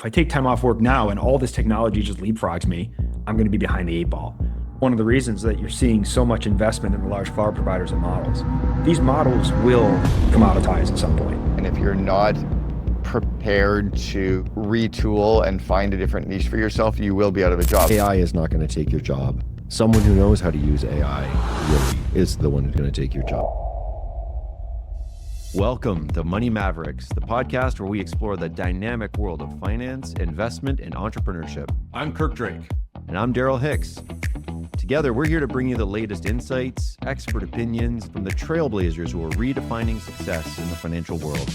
If I take time off work now and all this technology just leapfrogs me, I'm going to be behind the eight ball. One of the reasons that you're seeing so much investment in the large cloud providers and models, these models will commoditize at some point. And if you're not prepared to retool and find a different niche for yourself, you will be out of a job. AI is not going to take your job. Someone who knows how to use AI really is the one who's going to take your job. Welcome to Money Mavericks, the podcast where we explore the dynamic world of finance, investment, and entrepreneurship. I'm Kirk Drake. And I'm Daryl Hicks. Together, we're here to bring you the latest insights, expert opinions from the trailblazers who are redefining success in the financial world.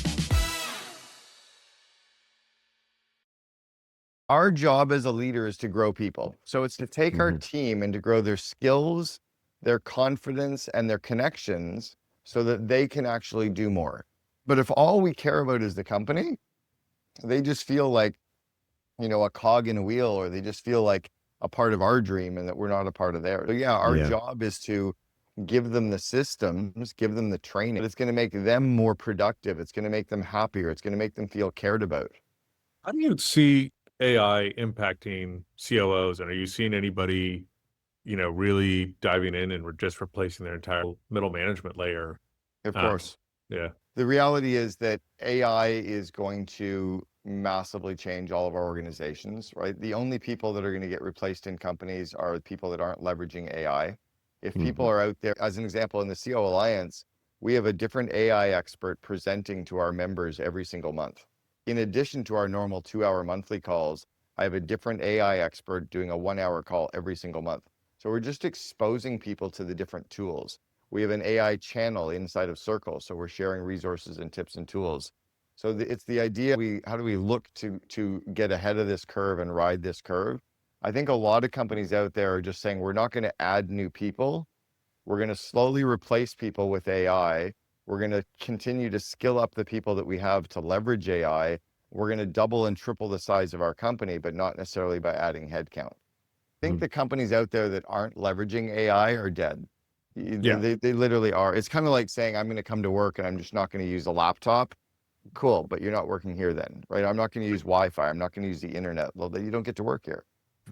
Our job as a leader is to grow people. So it's to take our team and to grow their skills, their confidence, and their connections so that they can actually do more. But if all we care about is the company, they just feel like, a cog in a wheel, or they just feel like a part of our dream and that we're not a part of theirs. So our job is to give them the systems, give them the training. It's going to make them more productive. It's going to make them happier. It's going to make them feel cared about. How do you see AI impacting COOs? And are you seeing anybody, really diving in and just replacing their entire middle management layer? Of course. Yeah. The reality is that AI is going to massively change all of our organizations, right? The only people that are going to get replaced in companies are people that aren't leveraging AI. If people are out there, as an example, in the CO Alliance, we have a different AI expert presenting to our members every single month. In addition to our normal 2-hour monthly calls, I have a different AI expert doing a 1-hour call every single month. So we're just exposing people to the different tools. We have an AI channel inside of Circle, so we're sharing resources and tips and tools. So it's the idea, how do we look to get ahead of this curve and ride this curve? I think a lot of companies out there are just saying, we're not going to add new people. We're going to slowly replace people with AI. We're going to continue to skill up the people that we have to leverage AI. We're going to double and triple the size of our company, but not necessarily by adding headcount. I think the companies out there that aren't leveraging AI are dead. They literally are. It's kind of like saying, I'm going to come to work and I'm just not going to use a laptop. Cool, but you're not working here then, right? I'm not going to use Wi-Fi. I'm not going to use the internet. Well, then you don't get to work here.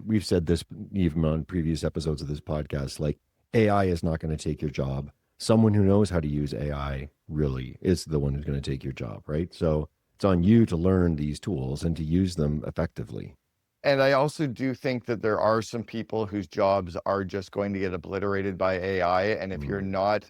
We've said this even on previous episodes of this podcast, like AI is not going to take your job. Someone who knows how to use AI really is the one who's going to take your job, right? So it's on you to learn these tools and to use them effectively. And I also do think that there are some people whose jobs are just going to get obliterated by AI. And if you're not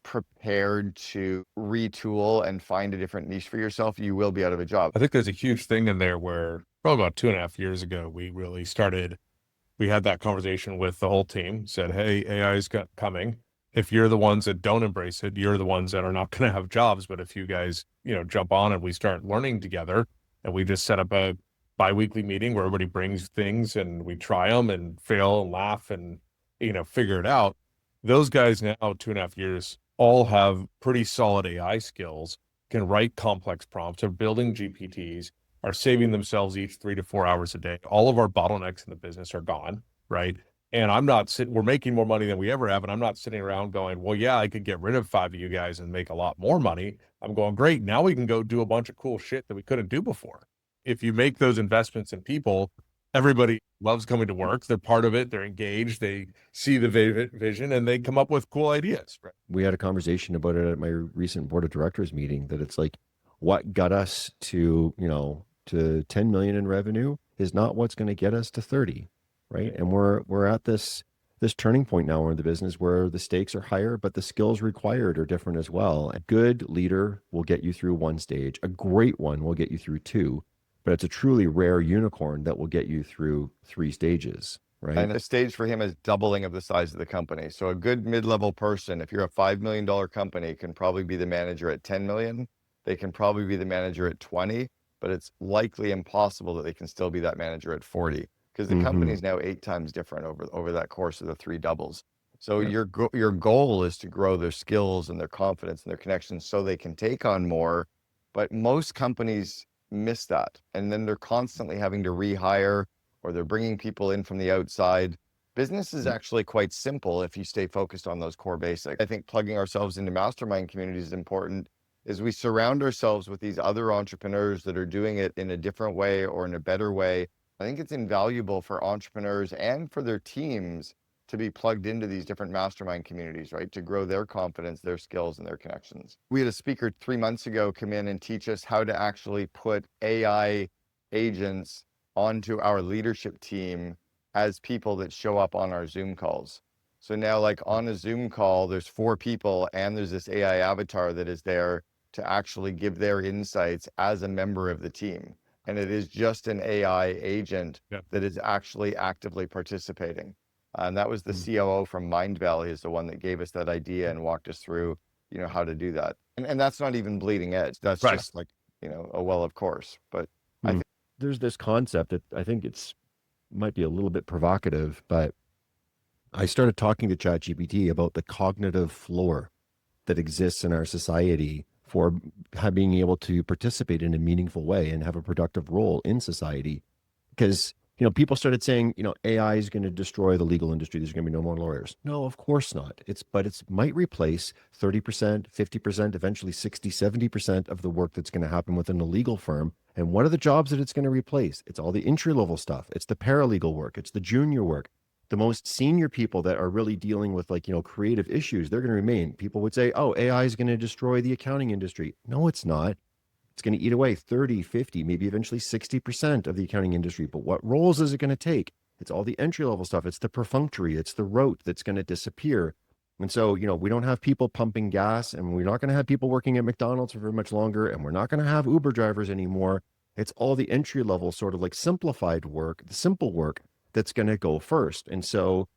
prepared to retool and find a different niche for yourself, you will be out of a job. I think there's a huge thing in there where probably about 2.5 years ago, we had that conversation with the whole team, said, hey, AI is coming. If you're the ones that don't embrace it, you're the ones that are not going to have jobs. But if you guys, jump on and we start learning together, and we just set up a bi-weekly meeting where everybody brings things and we try them and fail and laugh and, figure it out. Those guys now, 2.5 years, all have pretty solid AI skills, can write complex prompts, are building GPTs, are saving themselves each 3 to 4 hours a day. All of our bottlenecks in the business are gone, right? And we're making more money than we ever have. And I'm not sitting around going, well, yeah, I could get rid of 5 of you guys and make a lot more money. I'm going, great. Now we can go do a bunch of cool shit that we couldn't do before. If you make those investments in people, everybody loves coming to work. They're part of it. They're engaged. They see the vision and they come up with cool ideas. Right? We had a conversation about it at my recent board of directors meeting, that it's like, what got us to 10 million in revenue is not what's going to get us to 30, right? And we're at this turning point now in the business where the stakes are higher, but the skills required are different as well. A good leader will get you through one stage. A great one will get you through 2. But it's a truly rare unicorn that will get you through 3 stages, right? And a stage for him is doubling of the size of the company. So a good mid-level person, if you're a $5 million company, can probably be the manager at 10 million. They can probably be the manager at 20, but it's likely impossible that they can still be that manager at 40, because the company is now 8 times different over that course of the 3 doubles. So your goal is to grow their skills and their confidence and their connections so they can take on more. But most companies miss that, and then they're constantly having to rehire, or they're bringing people in from the outside. Business is actually quite simple if you stay focused on those core basics. I think plugging ourselves into mastermind communities is important, is we surround ourselves with these other entrepreneurs that are doing it in a different way or in a better way. I think it's invaluable for entrepreneurs and for their teams to be plugged into these different mastermind communities, right? To grow their confidence, their skills, and their connections. We had a speaker 3 months ago come in and teach us how to actually put AI agents onto our leadership team as people that show up on our Zoom calls. So now, like on a Zoom call, there's 4 people and there's this AI avatar that is there to actually give their insights as a member of the team. And it is just an AI agent that is actually actively participating. And that was the COO from Mindvalley is the one that gave us that idea and walked us through, how to do that. And that's not even bleeding edge. That's just like, a well, of course. But I think there's this concept that I think might be a little bit provocative, but I started talking to ChatGPT about the cognitive floor that exists in our society for being able to participate in a meaningful way and have a productive role in society. Because, people started saying, AI is going to destroy the legal industry. There's going to be no more lawyers. No, of course not. But it might replace 30%, 50%, eventually 60, 70% of the work that's going to happen within a legal firm. And what are the jobs that it's going to replace? It's all the entry level stuff. It's the paralegal work. It's the junior work. The most senior people that are really dealing with creative issues, they're going to remain. People would say, oh, AI is going to destroy the accounting industry. No, it's not. It's going to eat away 30, 50, maybe eventually 60% of the accounting industry. But what roles is it going to take? It's all the entry level stuff. It's the perfunctory. It's the rote that's going to disappear. And so, we don't have people pumping gas, and we're not going to have people working at McDonald's for very much longer, and we're not going to have Uber drivers anymore. It's all the entry level sort of like simplified work, the simple work that's going to go first. And so,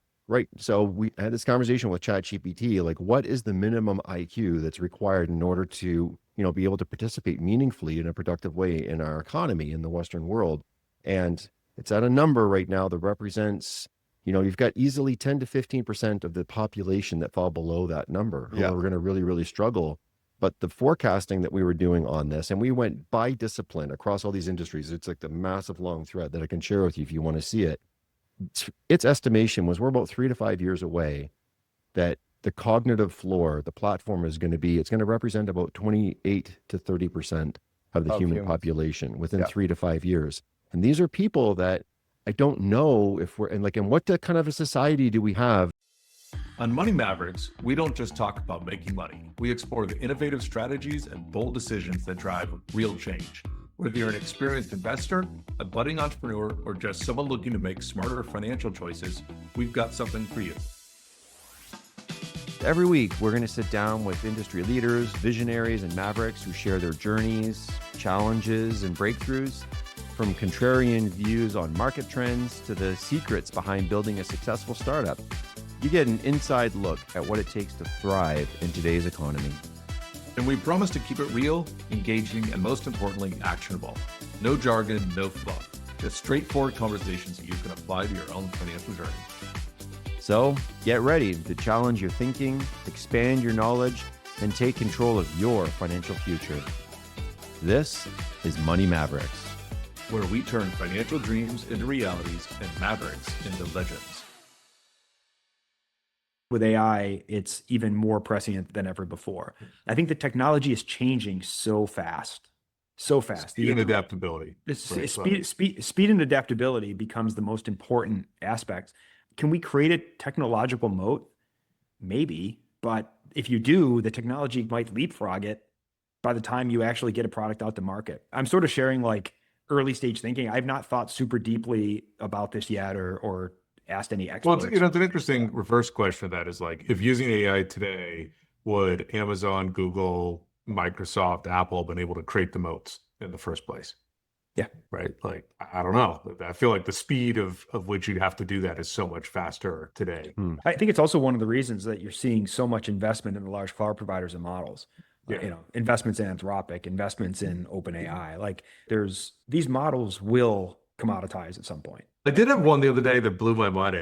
so we had this conversation with ChatGPT, like what is the minimum IQ that's required in order to, be able to participate meaningfully in a productive way in our economy in the Western world. And it's at a number right now that represents, you've got easily 10 to 15% of the population that fall below that number who are going to really, really struggle. But the forecasting that we were doing on this, and we went by discipline across all these industries, it's like the massive long thread that I can share with you if you want to see it. Its estimation was we're about 3 to 5 years away that the cognitive floor, the platform it's going to represent about 28 to 30% of the human population within 3 to 5 years. And these are people that I don't know if and what kind of a society do we have? On Money Mavericks, we don't just talk about making money. We explore the innovative strategies and bold decisions that drive real change. Whether you're an experienced investor, a budding entrepreneur, or just someone looking to make smarter financial choices, we've got something for you. Every week, we're going to sit down with industry leaders, visionaries, and mavericks who share their journeys, challenges, and breakthroughs, from contrarian views on market trends to the secrets behind building a successful startup. You get an inside look at what it takes to thrive in today's economy. And we promise to keep it real, engaging, and most importantly, actionable. No jargon, no fluff. Just straightforward conversations that you can apply to your own financial journey. So get ready to challenge your thinking, expand your knowledge, and take control of your financial future. This is Money Mavericks, where we turn financial dreams into realities and mavericks into legends. With AI, it's even more prescient than ever before. I think the technology is changing so fast. Speed and adaptability. Speed and adaptability becomes the most important aspect. Can we create a technological moat? Maybe, but if you do, the technology might leapfrog it by the time you actually get a product out to market. I'm sort of sharing early stage thinking. I've not thought super deeply about this yet or asked any experts. Well, it's an interesting reverse question of that is if using AI today, would Amazon, Google, Microsoft, Apple been able to create the moats in the first place? Yeah. Right. I don't know. I feel like the speed of which you'd have to do that is so much faster today. I think it's also one of the reasons that you're seeing so much investment in the large cloud providers and models. Investments in Anthropic, investments in OpenAI. These models will commoditize at some point. I did have one the other day that blew my mind.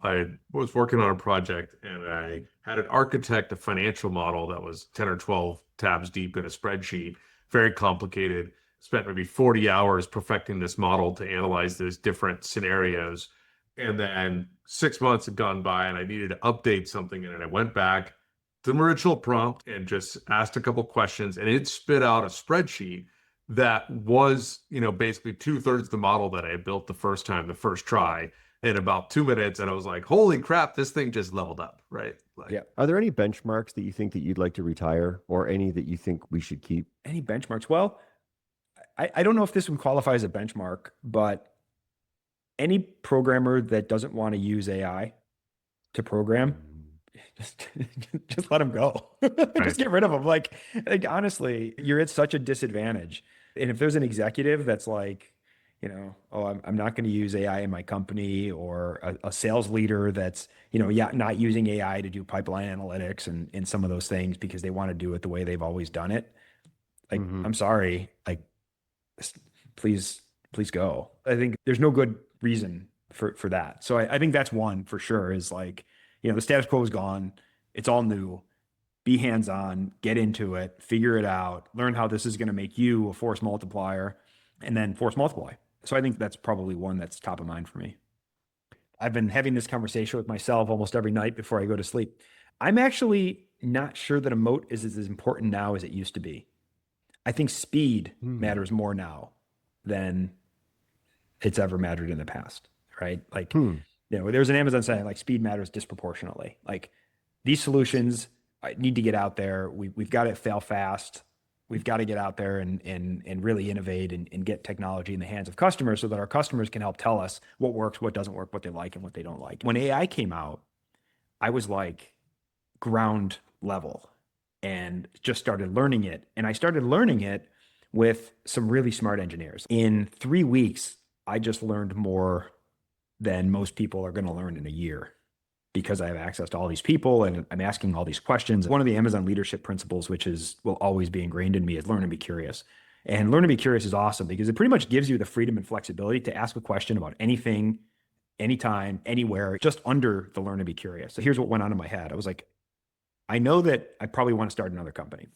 I was working on a project and I had an architect a financial model that was 10 or 12 tabs deep in a spreadsheet, very complicated. Spent maybe 40 hours perfecting this model to analyze those different scenarios. And then 6 months had gone by and I needed to update something in it. I went back the original prompt and just asked a couple questions, and it spit out a spreadsheet that was, basically 2/3 the model that I had built the first try in about 2 minutes. And I was like, holy crap, this thing just leveled up, right? Like, Yeah. Are there any benchmarks that you think that you'd like to retire, or any that you think we should keep? Any benchmarks? Well, I don't know if this would qualify as a benchmark, but any programmer that doesn't want to use AI to program, just let them go. Just get rid of them. Like honestly, you're at such a disadvantage. And if there's an executive that's like, oh, I'm not going to use AI in my company, or a sales leader that's, not using AI to do pipeline analytics and some of those things because they want to do it the way they've always done it. Like, I'm sorry, like, please go. I think there's no good reason for that. So I think that's one for sure, is like, the status quo is gone. It's all new. Be hands-on, get into it, figure it out, learn how this is going to make you a force multiplier, and then force multiply. So I think that's probably one that's top of mind for me. I've been having this conversation with myself almost every night before I go to sleep. I'm actually not sure that a moat is as important now as it used to be. I think speed matters more now than it's ever mattered in the past, right? Like, there's an Amazon saying like speed matters disproportionately. Like these solutions need to get out there. We've got to fail fast. We've got to get out there and really innovate and get technology in the hands of customers so that our customers can help tell us what works, what doesn't work, what they like and what they don't like. When AI came out, I was like ground level and just started learning it. And I started learning it with some really smart engineers. In 3 weeks, I just learned more than most people are going to learn in a year, because I have access to all these people and I'm asking all these questions. One of the Amazon leadership principles, which will always be ingrained in me, is learn and be curious. And learn and be curious is awesome because it pretty much gives you the freedom and flexibility to ask a question about anything, anytime, anywhere, just under the learn and be curious. So here's what went on in my head. I was like, I know that I probably want to start another company.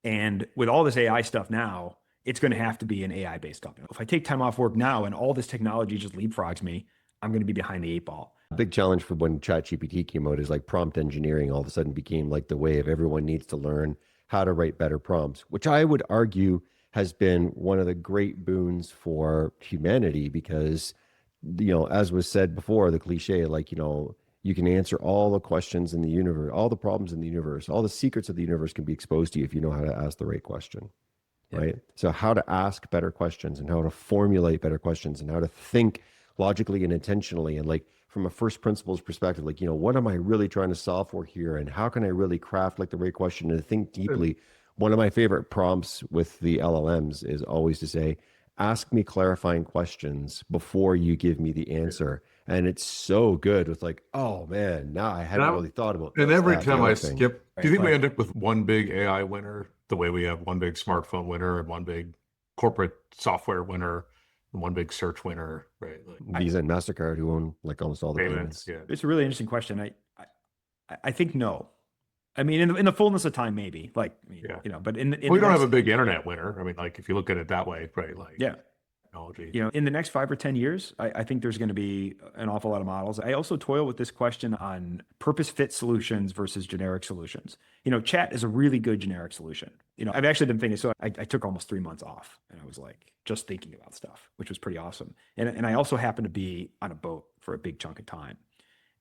And with all this AI stuff now, it's going to have to be an AI-based company. If I take time off work now and all this technology just leapfrogs me, I'm going to be behind the 8 ball. Big challenge for when ChatGPT came out is like prompt engineering all of a sudden became like the wave. Everyone needs to learn how to write better prompts, which I would argue has been one of the great boons for humanity because, as was said before, the cliche, like, you can answer all the questions in the universe, all the problems in the universe, all the secrets of the universe can be exposed to you if you know how to ask the right question. Yeah. Right. So how to ask better questions and how to formulate better questions and how to think logically and intentionally, and like from a first principles perspective, like, what am I really trying to solve for here? And how can I really craft like the right question and think deeply? One of my favorite prompts with the LLMs is always to say, ask me clarifying questions before you give me the answer. And it's so good with like, oh man, now I hadn't really thought about that. And every time I thing. skip, do you think we end up with one big AI winner, the way we have one big smartphone winner and one big corporate software winner and one big search winner, right? Like Visa and MasterCard, who own like almost all the payments. Yeah. It's a really interesting question. I think no. I mean, in the fullness of time, maybe. Like, but in we don't have a big internet winner. I mean, like if you look at it that way, right? Like, yeah. Technology. In the next 5 or 10 years, I think there's going to be an awful lot of models. I also toil with this question on purpose-fit solutions versus generic solutions. Chat is a really good generic solution. I've actually been thinking, so I took almost 3 months off and I was like, just thinking about stuff, which was pretty awesome. And I also happened to be on a boat for a big chunk of time.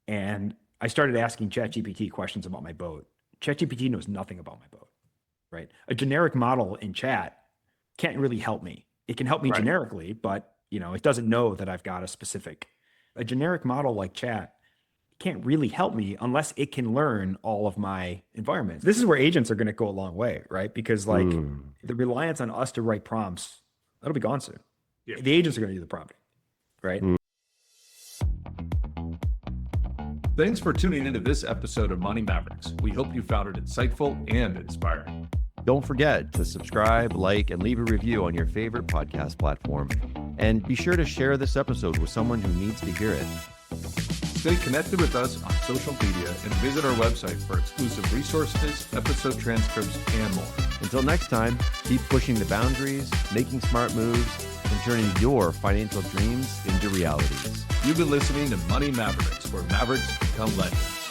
And I started asking ChatGPT questions about my boat. ChatGPT knows nothing about my boat, right? A generic model in chat can't really help me. It can help me generically, but it doesn't know that I've got a generic model like chat can't really help me unless it can learn all of my environments. This is where agents are going to go a long way, right? Because like the reliance on us to write prompts, that'll be gone soon. Yeah. The agents are going to do the prompting, right? Thanks for tuning into this episode of Money Mavericks. We hope you found it insightful and inspiring. Don't forget to subscribe, like, and leave a review on your favorite podcast platform. And be sure to share this episode with someone who needs to hear it. Stay connected with us on social media and visit our website for exclusive resources, episode transcripts, and more. Until next time, keep pushing the boundaries, making smart moves, and turning your financial dreams into realities. You've been listening to Money Mavericks, where Mavericks become legends.